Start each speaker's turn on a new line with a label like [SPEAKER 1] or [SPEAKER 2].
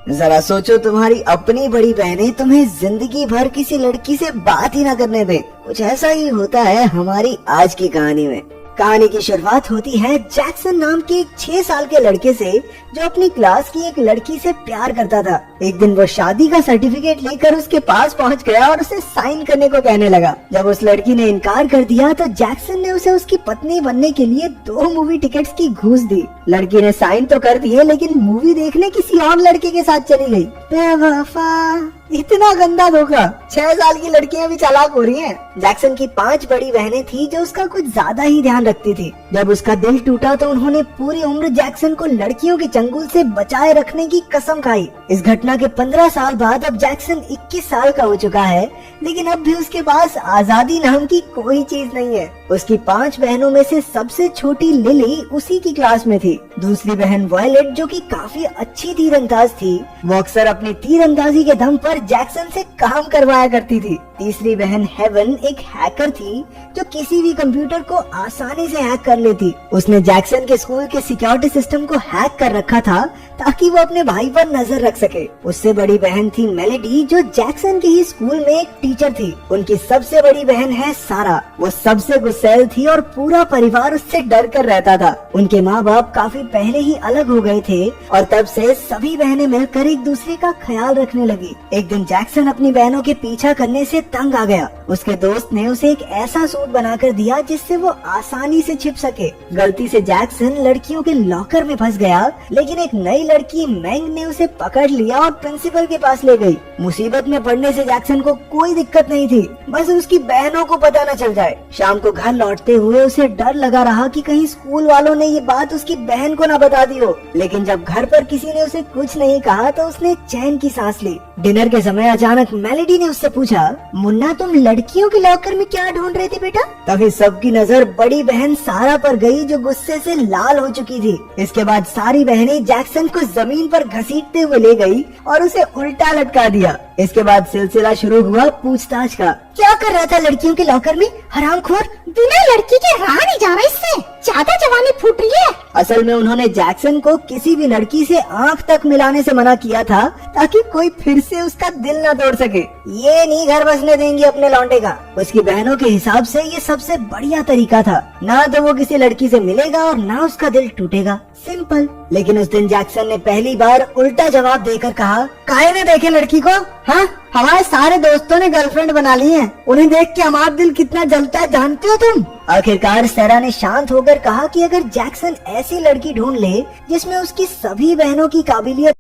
[SPEAKER 1] जरा सोचो, तुम्हारी अपनी बड़ी बहनें तुम्हें जिंदगी भर किसी लड़की से बात ही ना करने दे। कुछ ऐसा ही होता है हमारी आज की कहानी में। कहानी की शुरुआत होती है जैक्सन नाम के एक 6 साल के लड़के से, जो अपनी क्लास की एक लड़की से प्यार करता था। एक दिन वो शादी का सर्टिफिकेट लेकर उसके पास पहुंच गया और उसे साइन करने को कहने लगा। जब उस लड़की ने इनकार कर दिया तो जैक्सन ने उसे उसकी पत्नी बनने के लिए 2 मूवी टिकट्स की घूस दी। लड़की ने साइन तो कर दिए, लेकिन मूवी देखने किसी और लड़के के साथ चली गई। बेवफा, इतना गंदा धोखा। 6 साल की लड़कियां भी चालाक हो रही हैं। जैक्सन की 5 बड़ी बहनें थी जो उसका कुछ ज्यादा ही ध्यान रखती थी। जब उसका दिल टूटा तो उन्होंने पूरी उम्र जैक्सन को लड़कियों के चंगुल से बचाए रखने की कसम खाई। इस घटना के 15 साल बाद अब जैक्सन 21 साल का हो चुका है, लेकिन अब भी उसके पास आजादी नाम की कोई चीज नहीं है। उसकी 5 बहनों में से सबसे छोटी लिली उसी की क्लास में थी। दूसरी बहन वॉयलेट, जो कि काफी अच्छी तीरंदाज थी, वो अक्सर अपनी तीरंदाजी के दम पर जैक्सन से काम करवाया करती थी। तीसरी बहन हेवन एक हैकर थी, जो किसी भी कंप्यूटर को आसानी से हैक कर लेती। उसने जैक्सन के स्कूल के सिक्योरिटी सिस्टम को हैक कर रखा था ताकि वो अपने भाई पर नजर रख सके। उससे बड़ी बहन थी मेलेडी, जो जैक्सन के ही स्कूल में एक टीचर थी। उनकी सबसे बड़ी बहन है सारा। वो सबसे गुस्सैल थी और पूरा परिवार उससे डर कर रहता था। उनके माँ बाप काफी पहले ही अलग हो गए थे और तब से सभी बहनें मिलकर एक दूसरे का ख्याल रखने लगी। एक दिन जैक्सन अपनी बहनों के पीछा करने से तंग आ गया। उसके दोस्त ने उसे एक ऐसा सूट बनाकर दिया जिससे वो आसानी से छिप सके। गलती से जैक्सन लड़कियों के लॉकर में फंस गया, लेकिन एक नई लड़की मैंग ने उसे पकड़ लिया और प्रिंसिपल के पास ले गई। मुसीबत में पड़ने से जैक्सन को कोई दिक्कत नहीं थी, बस उसकी बहनों को पता न चल जाए। शाम को घर लौटते हुए उसे डर लगा रहा कि कहीं स्कूल वालों ने ये बात उसकी बहन को न बता दी हो। लेकिन जब घर पर किसी ने उसे कुछ नहीं कहा तो उसने चैन की सांस ली। डिनर के समय अचानक मेलेडी ने उससे पूछा, मुन्ना, तुम लड़कियों के लॉकर में क्या ढूंढ रहे थे बेटा? तभी सबकी नजर बड़ी बहन सारा पर गई, जो गुस्से से लाल हो चुकी थी। इसके बाद सारी बहनें जैक्सन को जमीन पर घसीटते हुए ले गई और उसे उल्टा लटका दिया। इसके बाद सिलसिला शुरू हुआ पूछताछ का। क्या कर रहा था लड़कियों के लॉकर में, हरामखोर?
[SPEAKER 2] बिना लड़की के रहा नहीं जा रहा, इससे ज्यादा जवानी फूट रही है।
[SPEAKER 1] असल में उन्होंने जैक्सन को किसी भी लड़की से आंख तक मिलाने से मना किया था ताकि कोई फिर से उसका दिल न तोड़ सके। ये नहीं घर बसने देंगी अपने लौंडे का। उसकी बहनों के हिसाब से ये सबसे बढ़िया तरीका था। ना तो वो किसी लड़की से मिलेगा और ना उसका दिल टूटेगा, सिंपल। लेकिन उस दिन जैक्सन ने पहली बार उल्टा जवाब देकर कहा, काहे ने देखे लड़की को? हाँ, हमारे सारे दोस्तों ने गर्लफ्रेंड बना ली है। उन्हें देख के हमारा दिल कितना जलता है, जानते हो तुम? आखिरकार सारा ने शांत होकर कहा कि अगर जैक्सन ऐसी लड़की ढूंढ ले जिसमें उसकी सभी बहनों की काबिलियत